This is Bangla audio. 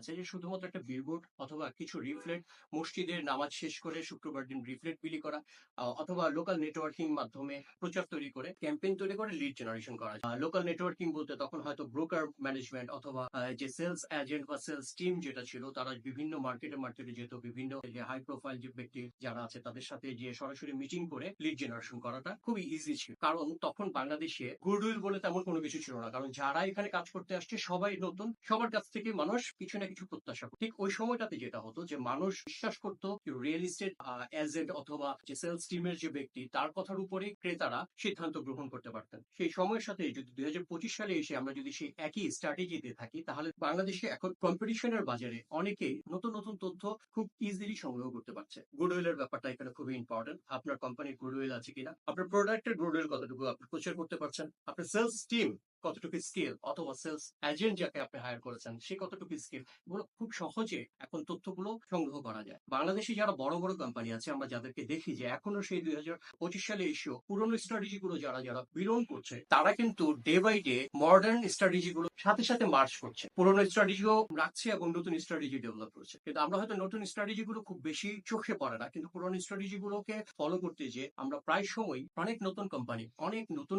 আছে যে শুধুমাত্র একটা বিলবোর্ড অথবা কিছু লিফলেট, মসজিদের নামাজ শেষ করে শুক্রবার দিন লিফলেট বিলি করা, অথবা লোকাল নেটওয়ার্কিং মাধ্যমে প্রচার তৈরি করে ক্যাম্পেইন তৈরি করে লিড জেনারেশন করা। লোকাল নেটওয়ার্কিং বলতে তখন হয়তো ব্রোকার ম্যানেজমেন্ট অথবা যে সেলস এজেন্ট বা সেলস টিম যেটা ছিল, তারা বিভিন্ন মার্কেটে যেত, বিভিন্ন যে হাই প্রোফাইল যে ব্যক্তি যারা আছে তাদের সাথে যে সরাসরি মিটিং করে লিড জেনারেশন করাটা খুবই ইজি ছিল। কারণ তখন বাংলাদেশে গুডউইল বলে তেমন কোনো কিছু ছিল না, কারণ যারা এখানে কাজ করতে আসছে সবাই নতুন, সবার কাছ থেকে মানুষ কিছু না কিছু প্রত্যাশা করে। ঠিক ওই সময়টাতে যেটা হতো যে মানুষ বিশ্বাস করতো রিয়েল এস্টেট এজেন্ট অথবা যে সেলস টিমের যে ব্যক্তি, তার কথার উপরে ক্রেতারা সিদ্ধান্ত গ্রহণ করতে পারতেন। সেই সময়ের সাথে যদি 2025 সালে এসে আমরা যদি সেই একই স্ট্র্যাটেজিতে থাকি, তাহলে বাংলাদেশে এখন কম্পিটিশনের বাজারে অনেকেই নতুন নতুন তথ্য খুব ইজিলি সংগ্রহ করতে পারছে। গুডউইলের ব্যাপারটা এখানে খুবই ইম্পর্টেন্ট। আপনার কোম্পানির গুডউইল আছে কিনা, আপনার প্রোডাক্টের গুডউইল কতটুকু আপনি প্রচার করতে পারছেন, আপনার সেলস টিম কতটুকু স্কিল অথবা সেলস এজেন্ট যাকে আপনি হায়ার করেছেন সে কতটুকু স্কিল, এগুলো খুব সহজে এখন তথ্যগুলো সংগ্রহ করা যায়। বাংলাদেশে যারা বড় বড় কোম্পানি আছে আমরা যাদেরকে দেখি যে এখনো সেই 2025 সালে এসেও পুরোনো স্ট্র্যাটেজি গুলো যারা যারা বিলং করছে, তারা কিন্তু day by day modern strategy গুলো সাথে সাথে মার্চ করছে, পুরোনো স্ট্র্যাটেজিও রাখছে এবং নতুন স্ট্র্যাটেজি ডেভেলপ করছে। কিন্তু আমরা হয়তো নতুন স্ট্র্যাটেজি গুলো খুব বেশি চোখে পড়ে না, কিন্তু পুরোনো স্ট্র্যাটেজি গুলোকে ফলো করতে যে আমরা প্রায় সময় অনেক নতুন কোম্পানি, অনেক নতুন